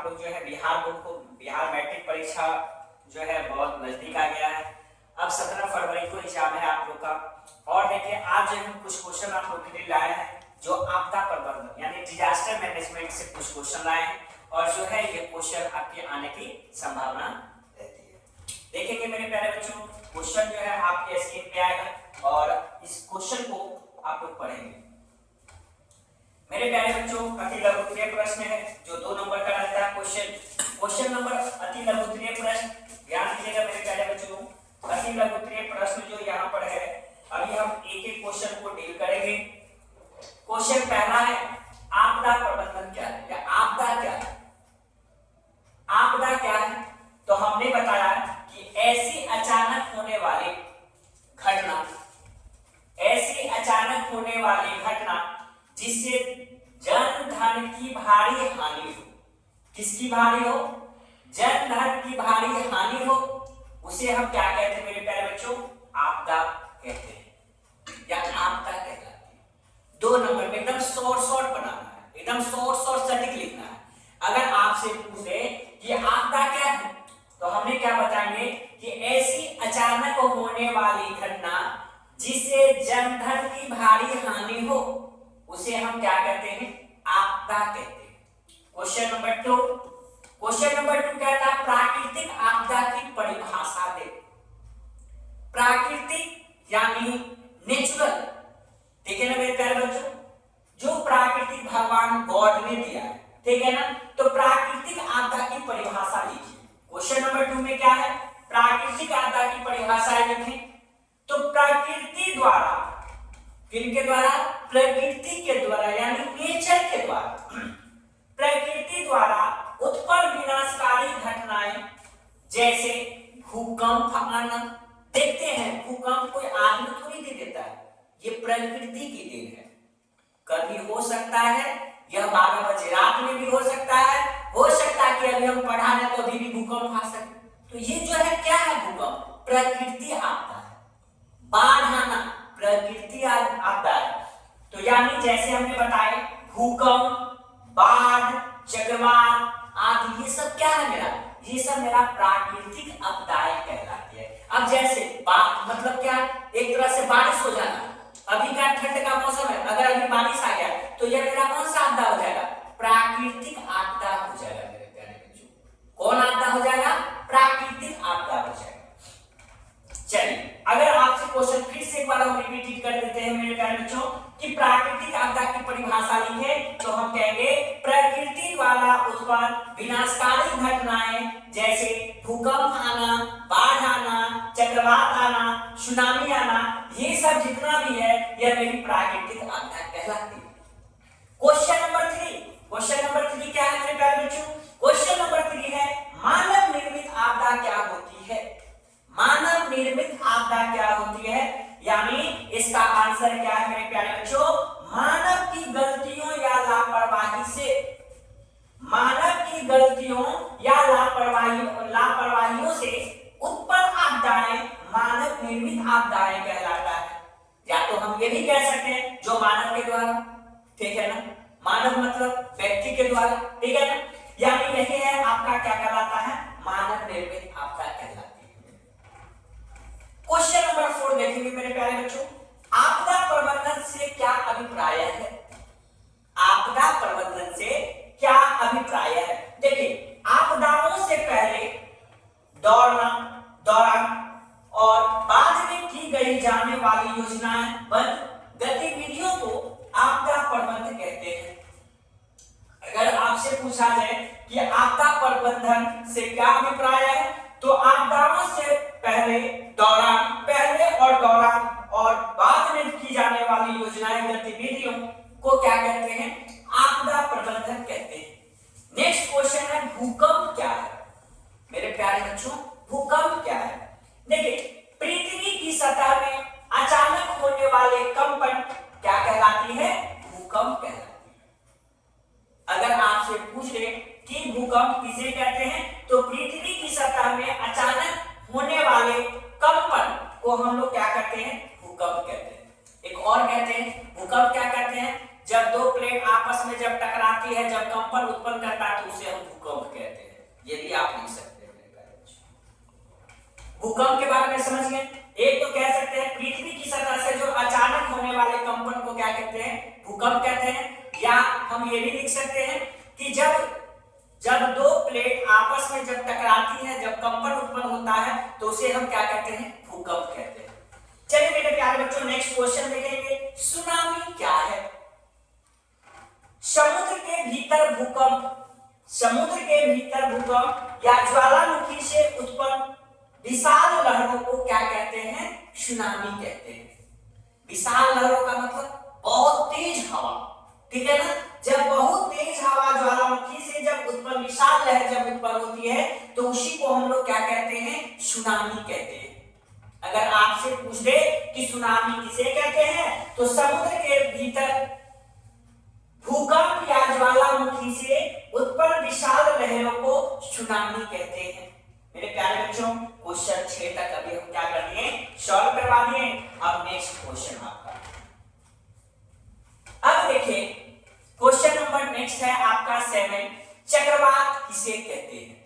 लोग जो है बिहार मैट्रिक परीक्षा जो है बहुत नजदीक आ गया है। अब 17 फरवरी को एग्जाम है आप लोग का। और देखिए आज जो हम कुछ क्वेश्चन आप लोग के लिए लाए हैं जो आपदा प्रबंधन यानी डिजास्टर मैनेजमेंट से कुछ क्वेश्चन लाए हैं और जो है ये क्वेश्चन आपके आने की संभावना रहती है। देखेंगे मेरे प्यारे बच्चों, क्वेश्चन जो है आपके स्क्रीन पे आएगा और इस क्वेश्चन को आप लोग पढ़ेंगे। मेरे प्यारे बच्चों, अति लघुत्तरीय प्रश्न है जो 2 नंबर का रहता है क्वेश्चन नंबर अति लघुत्तरीय प्रश्न। ध्यान दीजिएगा मेरे प्यारे बच्चों, अति लघुत्तरीय प्रश्न जो यहाँ पर है अभी हम एक एक क्वेश्चन को डील करेंगे। क्वेश्चन पहला है आपदा प्रबंधन क्या है या आपदा क्या है। आपदा क्या है तो हमने बताया कि ऐसी अचानक होने वाली घटना जिससे जन धन की भारी हानि हो। किसकी भारी हो? जन धन की भारी हानि हो, उसे हम क्या कहते हैं मेरे प्यारे बच्चों? आपदा कहते हैं या आपदा कहलाती है। 2 नंबर में एकदम शॉर्ट बनाना है, एकदम शॉर्ट सटीक लिखना है। अगर आपसे पूछे कि आपदा क्या है तो हमने क्या बताएंगे कि ऐसी अचानक होने वाली घटना जिससे जन धन की भारी हानि हो, उसे हम क्या कहते हैं? आपदा कहते हैं। क्वेश्चन नंबर 2 कहता है प्राकृतिक आपदा की परिभाषा दे। प्राकृतिक यानी नेचुरल, ठीक है ना मेरे प्यारे बच्चों, जो प्राकृतिक भगवान गॉड ने दिया है, ठीक है ना। तो प्राकृतिक आपदा की परिभाषा लिखिए। क्वेश्चन नंबर 2 में क्या है? प्राकृतिक आपदा की परिभाषा लिखें। तो प्रकृति द्वारा, किनके द्वारा? प्रकृति के द्वारा यानी नेचर के द्वारा, प्रकृति द्वारा उत्पन्न विनाशकारी घटनाएं जैसे भूकंप आना। देखते हैं भूकंप कोई आदमी थोड़ी दे देता है, ये प्रकृति की देन है। कभी हो सकता है यह 12 बजे रात में भी हो सकता है कि अभी हम पढ़ा रहे तो अभी भी भूकंप आ सकता। तो ये जो है क्या है? भूकंप प्रकृति आपदा है। बाढ़ आना प्रकृति आपदा है। तो यानी जैसे हमने बताया भूकंप, बाढ़, चक्रवात आदि ये सब क्या है मेरा? ये सब मेरा प्राकृतिक आपदाएं कहलाती है। अब जैसे मतलब क्या? एक तरह से बारिश हो जाना, अभी का ठंड का मौसम है, अगर अभी बारिश आ गया तो यह मेरा कौन सा आपदा हो जाएगा? प्राकृतिक आपदा हो जाएगा मेरे प्यारे बच्चों। कौन आपदा हो जाएगा? प्राकृतिक आपदा हो जाएगा। चलिए अगर आपसे क्वेश्चन फिर से एक बार हम रिपीट कर देते हैं मेरे प्यारे बच्चों कि प्राकृतिक आपदा की परिभाषा लिखे तो हम कहेंगे प्रकृति द्वारा उत्पन्न विनाशकारी घटनाएं जैसे भूकंप आना, बाढ़ आना, चक्रवात आना, सुनामी आना, ये सब जितना भी है यह मेरी प्राकृतिक आपदा कहलाती है। क्वेश्चन नंबर 3 क्या है मेरे प्यारे बच्चों? क्वेश्चन नंबर 3 है मानव निर्मित आपदा क्या होती है। मानव निर्मित आपदा क्या होती है, यानी इसका आंसर क्या है मेरे प्यारे बच्चों? मानव की गलतियों या लापरवाही से, मानव की गलतियों या लापरवाहियों से उत्पन्न आपदाएं मानव निर्मित आपदाएं कहलाता है। या तो हम ये भी कह सकते हैं जो मानव के द्वारा, ठीक है ना, मानव मतलब व्यक्ति के द्वारा, ठीक है ना, यानी यही है आपका क्या कहलाता है? मानव निर्मित आपदा कहलाती है। क्वेश्चन नंबर 4 देखेंगे मेरे प्यारे बच्चों, आपदा प्रबंधन से क्या अभिप्राय है? आपदा प्रबंधन से क्या अभिप्राय है? देखिए आपदाओं से पहले, दौरान और बाद में की गई जाने वाली योजनाबद्ध गतिविधियों को आपदा प्रबंधन कहते हैं। अगर आपसे पूछा जाए कि आपदा प्रबंधन से क्या अभिप्राय है तो आपदाओं से पहले और बाद में की जाने वाली योजनाएं गतिविधियों को क्या कहते हैं? आपदा प्रबंधन कहते हैं। नेक्स्ट क्वेश्चन है भूकंप क्या है? मेरे प्यारे बच्चों भूकंप क्या है? देखिए पृथ्वी की सतह में अचानक होने वाले कंपन क्या कहलाती है? भूकंप कहलाती है। अगर आपसे पूछे कि भूकंप किसे कहते हैं तो पृथ्वी की सतह में अचानक होने वाले कंपन को हम लोग क्या कहते हैं? भूकंप कहते हैं। एक और कहते हैं भूकंप क्या कहते हैं? जब 2 प्लेट आपस में जब टकराती है, जब कंपन उत्पन्न करता है तो उसे हम भूकंप कहते हैं। ये भी आप लिख सकते हैं मेरे प्यारे बच्चों। भूकंप के बारे में समझ गए। एक तो कह सकते हैं पृथ्वी की सतह से जो अचानक होने वाले कंपन को क्या कहते हैं, भूकंप कहते हैं। या हम ये भी लिख सकते हैं कि जब दो प्लेट आपस में जब टकराती है, जब कंपन उत्पन्न होता है, तो उसे हम क्या कहते हैं, भूकंप कहते हैं। चलिए मेरे प्यारे बच्चों नेक्स्ट क्वेश्चन देखेंगे, सुनामी क्या है। समुद्र के भीतर भूकंप, समुद्र के भीतर भूकंप या ज्वालामुखी से उत्पन्न विशाल लहरों को क्या कहते हैं, सुनामी कहते हैं। विशाल लहरों का मतलब बहुत तेज हवा, ठीक है ना। जब बहुत तेज हवा ज्वालामुखी से जब उत्पन्न विशाल लहर जब उत्पन्न होती है, तो उसी को हम लोग क्या कहते हैं, सुनामी कहते हैं। अगर आपसे पूछ दे कि सुनामी किसे कहते हैं, तो समुद्र के भीतर भूकंप या ज्वालामुखी से उत्पन्न विशाल लहरों को सुनामी कहते हैं। मेरे प्यारे बच्चों क्वेश्चन 6 तक अभी हम क्या कर दिए, सॉल्व करवा दिए। अब नेक्स्ट क्वेश्चन आपका, अब देखिए क्वेश्चन नंबर नेक्स्ट है आपका 7, चक्रवात किसे कहते हैं।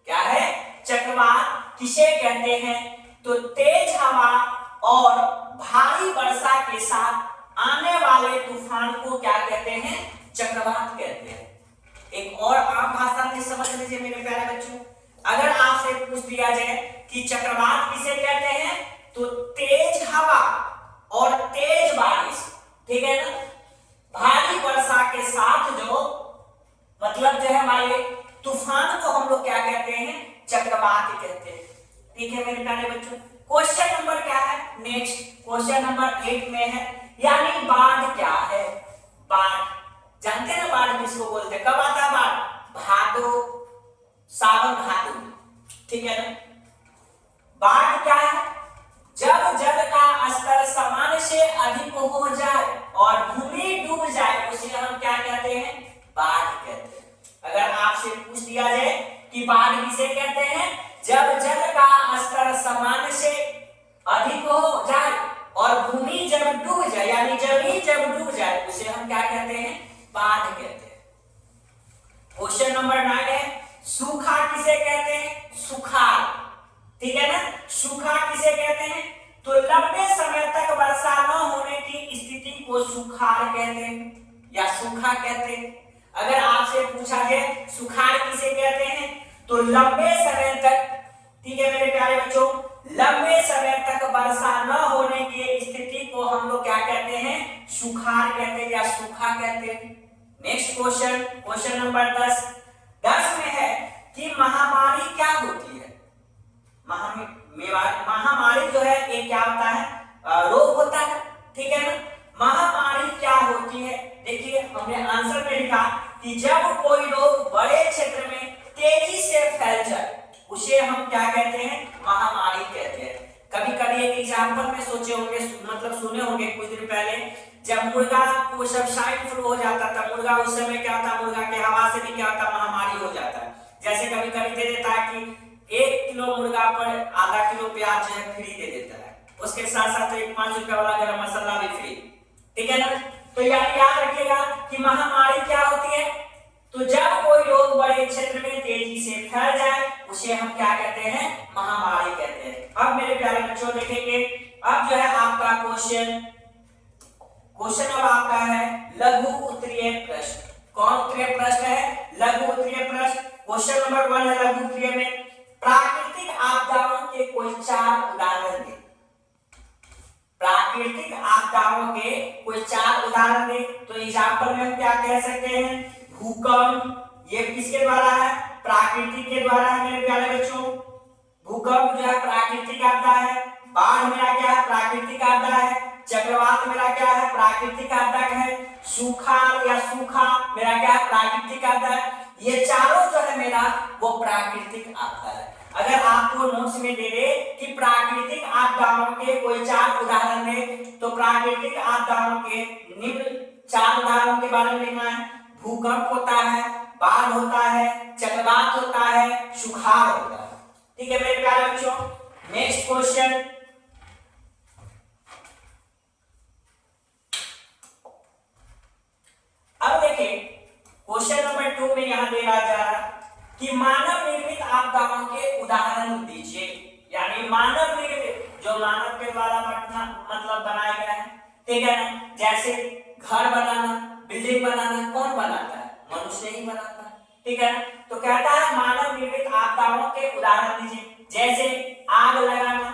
क्या है, चक्रवात किसे कहते हैं। तो तेज हवा और भारी वर्षा के साथ आने वाले तूफान को क्या कहते हैं, चक्रवात कहते हैं। एक और आम भाषा में समझ लीजिए मेरे प्यारे बच्चों, अगर आपसे पूछ दिया जाए कि चक्रवात किसे कहते हैं, तो तेज हवा और तेज बारिश, ठीक है ना, भारी वर्षा के साथ जो मतलब जो है हमारे तूफान को हम लोग क्या कहते हैं, चक्रवात कहते हैं। ठीक है मेरे प्यारे बच्चों, क्वेश्चन नंबर क्या है नेक्स्ट, क्वेश्चन नंबर 8 में है, यानी बाढ़ क्या है। बाढ़ जानते हैं ना, बाढ़ किसको बोलते हैं, कब आता है बाढ़, भादो, सावन भादो, ठीक है ना। बाढ़ क्या है, जब जल का स्तर सामान्य से अधिक हो जाए और भूमि डूब जाए, उसे हम क्या कहते हैं, बाढ़ कहते हैं। अगर आपसे पूछ दिया जाए कि बाढ़ किसे कहते हैं, जब जल का स्तर सामान्य से अधिक हो जाए और भूमि जब डूब जाए, यानी जमीन जब डूब जाए, उसे हम क्या कहते हैं, बाढ़ कहते हैं। क्वेश्चन नंबर 9 है, सूखा किसे कहते हैं, सुखाड़, ठीक है ना। सूखा किसे कहते हैं, तो लंबे समय तक वर्षा न होने की स्थिति को सुखाड़ कहते हैं या सूखा कहते हैं। अगर आपसे पूछा जाए सुखाड़ किसे कहते हैं, तो लंबे समय तक, ठीक है मेरे प्यारे बच्चों, लंबे समय तक वर्षा न होने की स्थिति को हम लोग क्या कहते हैं, सुखाड़ कहते हैं या सूखा कहते हैं। नेक्स्ट क्वेश्चन, क्वेश्चन नंबर 10 में है कि महामारी क्या होती है। महामारी जो है ये क्या होता है, रोग होता है, ठीक है ना। महामारी क्या होती है, देखिए हमने आंसर में लिखा कि जब कोई रोग बड़े क्षेत्र में तेजी से फैल जाए, उसे हम क्या कहते हैं, महामारी कहते हैं। कभी कभी एक एग्जांपल में सोचे होंगे, मतलब सुने होंगे कुछ दिन पहले, जब मुर्गा को सब स्वाइन फ्लू हो जाता था, मुर्गा उस समय क्या था, मुर्गा के हवा से भी क्या होता, महामारी हो जाता है। जैसे कभी कभी दे देता है कि 1 किलो मुर्गा पर आधा किलो प्याज जो है फ्री दे देता है, उसके साथ साथ एक 5 रुपए वाला गरम मसाला भी फ्री, ठीक है ना। तो याद रखिएगा कि महामारी क्या होती है, तो जब कोई रोग बड़े क्षेत्र में तेजी से फैल जाए, उसे हम क्या कहते हैं, महामारी कहते हैं। अब मेरे प्यारे बच्चों देखेंगे, अब जो है आपका क्वेश्चन अब आपका है लघु उत्तरीय प्रश्न। कौन उत्तरीय प्रश्न है, लघु उत्तरीय प्रश्न। क्वेश्चन नंबर 1 है लघु उत्तरीय में, प्राकृतिक आपदाओं के कोई 4 उदाहरण दे। प्राकृतिक आपदाओं के कोई 4 उदाहरण दे। तो एग्जांपल में हम क्या कह सकते हैं, भूकंप, ये किसके द्वारा है, प्राकृतिक के द्वारा है मेरे प्यारे बच्चों। भूकंप जो है प्राकृतिक आपदा है, बाढ़ मेरा क्या है, प्राकृतिक आपदा है, चक्रवात मेरा क्या है, प्राकृतिक आपदा है, सूखा या सूखा मेरा क्या है, प्राकृतिक आपदा है। ये चारों जो है मेरा वो प्राकृतिक आपदा है। अगर आपको नोट्स में दे दे कि प्राकृतिक आपदाओं के कोई 4 उदाहरण दे, तो प्राकृतिक आपदाओं के निम्न 4 उदाहरणों के बारे में लिखना है। भूकंप होता है, बाढ़ होता है, चक्रवात होता है, सुखाड़ होता है, ठीक है मेरे प्यारे बच्चों। नेक्स्ट क्वेश्चन, अब देखिए क्वेश्चन नंबर 2 में यहाँ दे रहा जा रहा कि मानव निर्मित आपदाओं के उदाहरण दीजिए। यानी मानव निर्मित जो मानव के द्वारा मतलब बनाया गया है, ठीक है ना। जैसे घर बनाना, बिल्डिंग बनाना कौन बनाता है? मनुष्य ही बनाता है, ठीक है। तो कहता है मानव निर्मित आपदाओं के उदाहरण दीजिए। जैसे आग लगाना,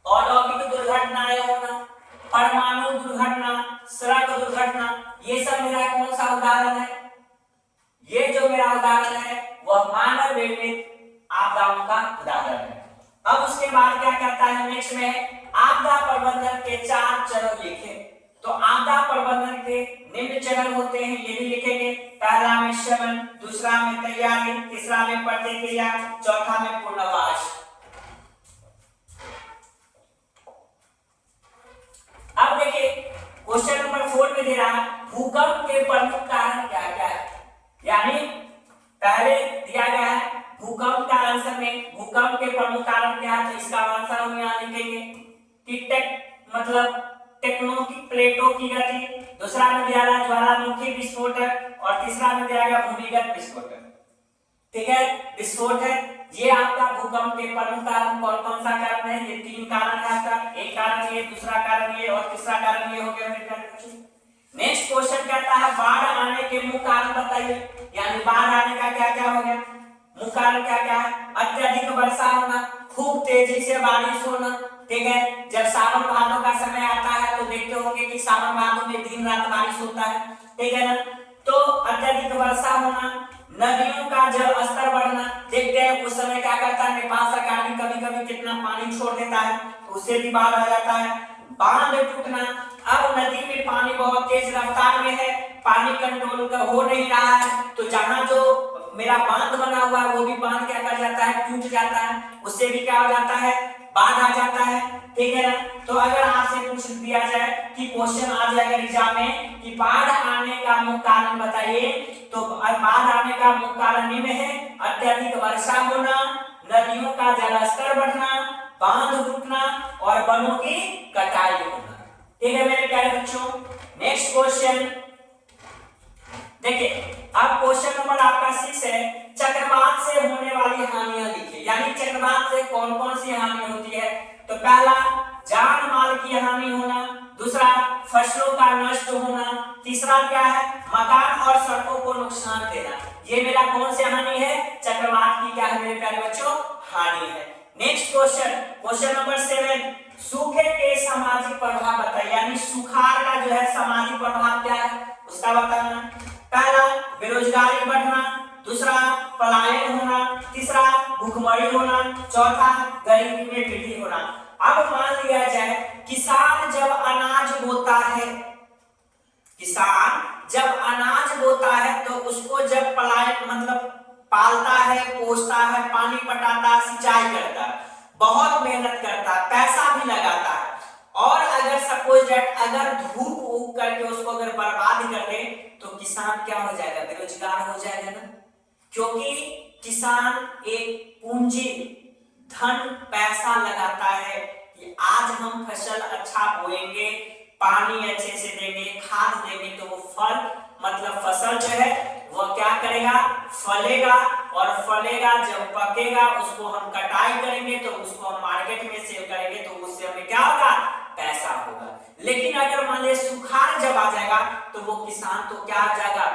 औद्योगिक दुर्घटनाएं होना, परमाणु दुर्घटना, सड़क दुर्घटना, ये सब मेरा कौन सा उदाहरण है? ये जो मेरा उदाहरण है वह मानव निर्मित आपदाओं का उदाहरण है। अब उसके बाद क्या करता है नेक्स्ट में, आपदा प्रबंधन के 4 चरण लिखे। तो आपदा प्रबंधन के निम्न चरण होते हैं, ये भी लिखेंगे। पहला में शमन, दूसरा में तैयारी, तीसरा में प्रतिक्रिया, चौथा में पूर्वाभास। अब देखिए क्वेश्चन नंबर 4 में दे रहा है भूकंप के प्रमुख कारण क्या क्या है। यानी पहले दिया गया है भूकंप का आंसर में भूकंप के प्रमुख कारण क्या है, तो इसका आंसर हम यहाँ लिखेंगे कि मतलब टेक्टोनिक प्लेटों की गति, दूसरा में दिया गया ज्वालामुखी विस्फोटक और तीसरा में दिया गया भूमिगत विस्फोटक, ठीक है। विस्फोट है ये आपका भूकंप के प्रमुख कारण कौन कौन सा कारण है? ये 3 कारण है आपका, एक कारण ये, दूसरा कारण ये और तीसरा कारण ये हो गया मेरे प्यारे बच्चों। नेक्स्ट क्वेश्चन कहता है बाढ़ आने के मुख्य कारण बताइए। यानी बाढ़ आने का क्या क्या हो गया, मुख्य कारण क्या क्या है? अत्यधिक वर्षा होना, खूब तेजी से बारिश होना, ठीक है। जब सावन भादों का समय आता है तो देखते होंगे कि सावन भादों में दिन रात बारिश होता है, ठीक है ना। तो अत्यधिक वर्षा होना, नदियों का जल स्तर बढ़ना, देखते हैं उस समय क्या करता है नेपाल सरकार भी कभी कभी कितना पानी छोड़ देता है तो उससे भी बाढ़ आ जाता है। बांध टूटना, अब नदी में पानी बहुत तेज रफ्तार में है, पानी कंट्रोल हो नहीं रहा है, तो जहां जो मेरा बांध बना हुआ है वो भी बांध क्या कर जाता है, टूट जाता है, उससे भी क्या हो जाता है, बाढ़ आ जाता है, ठीक है ना। तो अगर आपसे पूछ दिया जाए कि क्वेश्चन आ जाएगा एग्जाम में कि बाढ़ आने का मुख्य कारण बताइए, तो बाढ़ आने का मुख्य कारण निम्न है अत्यधिक वर्षा होना, नदियों का जलस्तर बढ़ना, बांध टूटना और वनों की कटाई होना, ठीक है मेरे प्यारे बच्चों। नेक्स्ट क्वेश्चन देखिए, अब क्वेश्चन नंबर आपका 6 है चक्रवात से होने वाली हानियां लिखिए। यानी चक्रवात से कौन कौन सी हानि होती है? तो पहला जान माल की हानि होना, दूसरा फसलों का नष्ट होना, तीसरा क्या है मकान और सड़कों को नुकसान देना। ये मेरा कौन सी हानि है? चक्रवात की क्या है मेरे प्यारे बच्चों? हानि है। नेक्स्ट क्वेश्चन, क्वेश्चन नंबर 7 सूखे के सामाजिक प्रभाव बताइए। यानी सुखाड़ का जो है सामाजिक प्रभाव क्या है उसका बताना। पहला बेरोजगारी बढ़ना, दूसरा पलायन होना, तीसरा भूखमरी होना, चौथा गरीबी में वृद्धि होना। अब मान लिया जाए किसान जब अनाज बोता है, किसान जब अनाज बोता है तो उसको जब पलायन मतलब पालता है, पोषता है, पानी पटाता, सिंचाई करता है, बहुत मेहनत करता है, पैसा भी लगाता है, और अगर सपोज दैट अगर धूप उग करके उसको अगर बर्बाद कर दे तो किसान क्या हो जाएगा? बेरोजगार हो जाएगा ना। क्योंकि किसान एक पूंजी धन पैसा लगाता है कि आज हम फसल अच्छा बोएंगे, पानी अच्छे से देंगे, खाद देंगे तो वो फल मतलब फसल जो है वो क्या करेगा? फलेगा, और फलेगा जब पकेगा उसको हम कटाई करेंगे तो उसको हम मार्केट में सेल करेंगे तो उससे हमें क्या होगा? पैसा होगा। लेकिन अगर मान लीजिए सुखाड़ जब आ जाएगा तो वो किसान तो क्या आ जाएगा?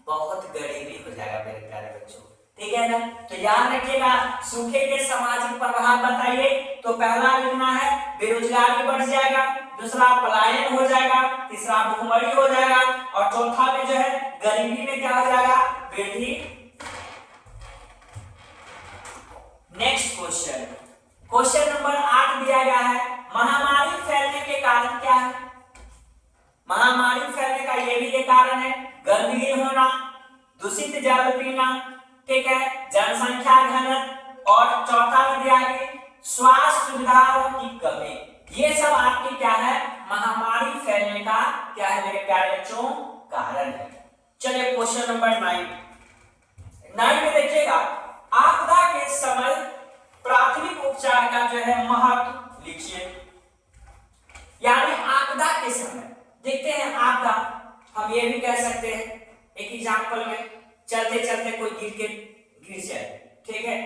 बहुत गरीबी हो जाएगा मेरे प्यारे बच्चों, ठीक है ना। तो याद रखिएगा सूखे के सामाजिक प्रभाव बताइए। तो पहला लिखना है बेरोजगारी बढ़ जाएगा, दूसरा पलायन हो जाएगा, तीसरा भूखमरी हो जाएगा और चौथा में जो है गरीबी में क्या हो जाएगा? वृद्धि। नेक्स्ट क्वेश्चन, क्वेश्चन नंबर 8 दिया गया है महामारी फैलने के कारण क्या है? महामारी फैलने का ये भी एक कारण है गंदगी होना, दूषित जल पीना, ठीक है, जनसंख्या घनत्व और चौथा में दिया है स्वास्थ्य सुविधाओं की कमी। ये सब आपकी क्या है? महामारी फैलने का क्या है मेरे प्यारे बच्चों? कारण है। चलिए क्वेश्चन नंबर 9 में देखिएगा आपदा के समय प्राथमिक उपचार का जो है महत्व लिखिए। यानी आपदा के समय देखते हैं, आपदा हम ये भी कह सकते हैं एक एग्जांपल के गिर जाए, ठीक है।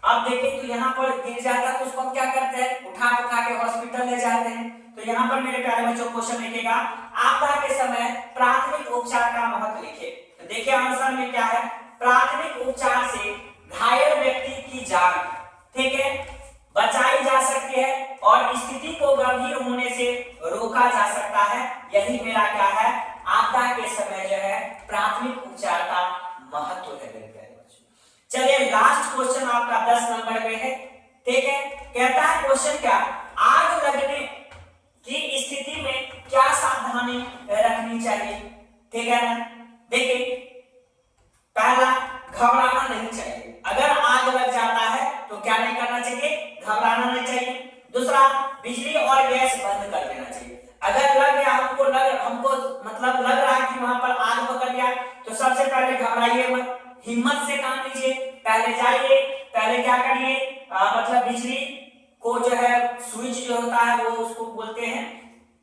अब देखिए तो यहाँ पर गिर जाता है तो उसको हम क्या करते हैं, उठा के हॉस्पिटल ले जाते हैं। तो यहाँ पर मेरे प्यारे बच्चों क्वेश्चन लिखेगा आपदा के समय प्राथमिक उपचार का महत्व लिखे। तो देखिए आंसर में क्या है, प्राथमिक उपचार से घायल व्यक्ति की जान, ठीक है, बचाई जा सकती है और स्थिति को गंभीर होने से रोका जा सकता है। यही मेरा क्या है, आपदा के समय जो है प्राथमिक उपचार का महत्व है मेरे प्यारे बच्चों। चलिए लास्ट क्वेश्चन आपका 10 नंबर पे है, ठीक है। कहता है क्वेश्चन क्या, आग लगने की स्थिति में क्या सावधानी रखनी चाहिए, ठीक है ना। देखिए पहला, घबराना नहीं चाहिए, अगर आग लग जाता है तो क्या नहीं करना चाहिए, घबराना नहीं चाहिए। दूसरा, बिजली और गैस बंद कर देना चाहिए। अगर लग गया हमको मतलब लग रहा है कि वहां पर आग पकड़ गया तो सबसे पहले घबराइए मत, हिम्मत से काम लीजिए, पहले जाइए, पहले क्या करिए, मतलब बिजली को जो है स्विच जो होता है वो उसको बोलते हैं,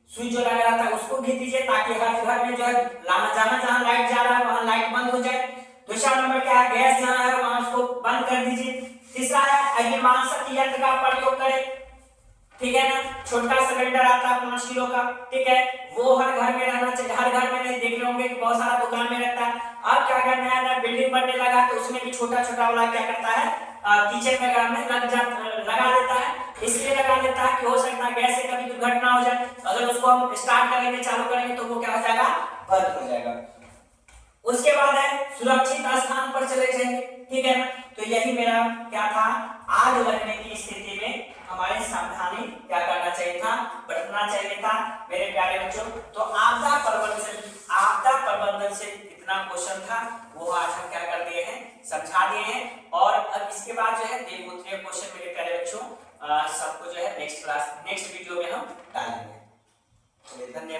स्विच जो लगा रहता है उसको घिस दीजिए ताकि हर घर में जो है लाना जाना जहां लाइट जा रहा है वहां लाइट बंद हो जाए। दूसरा नंबर क्या है, गैस जहां है वहां उसको बंद कर दीजिए। तीसरा है अग्निशमन शक्ति यंत्र का प्रयोग करें, ठीक है ना, छोटा सिलेंडर आता है 5 किलो का, ठीक है, वो हर घर में रहना चाहिए। हर घर में नहीं, देख होंगे कि बहुत सारा दुकान में रहता है। अब क्या करना है, नया बिल्डिंग बनने लगा तो उसमें भी छोटा छोटा वाला क्या करता है, किचन में लगा देता है, इसलिए लगा देता है कि हो सकता है गैस से कभी दुर्घटना हो जाए, अगर उसको हम स्टार्ट करेंगे चालू करेंगे तो वो क्या हो जाएगा, बंद हो जाएगा। उसके बाद है सुरक्षित स्थान पर चले जाएंगे, ठीक है ना। तो यही मेरा क्या था, आग लगने की स्थिति में हमारे सावधानी क्या करना चाहिए था, बरतना चाहिए था मेरे प्यारे बच्चों। तो आपदा प्रबंधन से कितना क्वेश्चन था वो आज हम क्या कर दिए हैं, समझा दिए हैं। और अब इसके बाद जो है 2-3 क्वेश्चन मेरे प्यारे बच्चों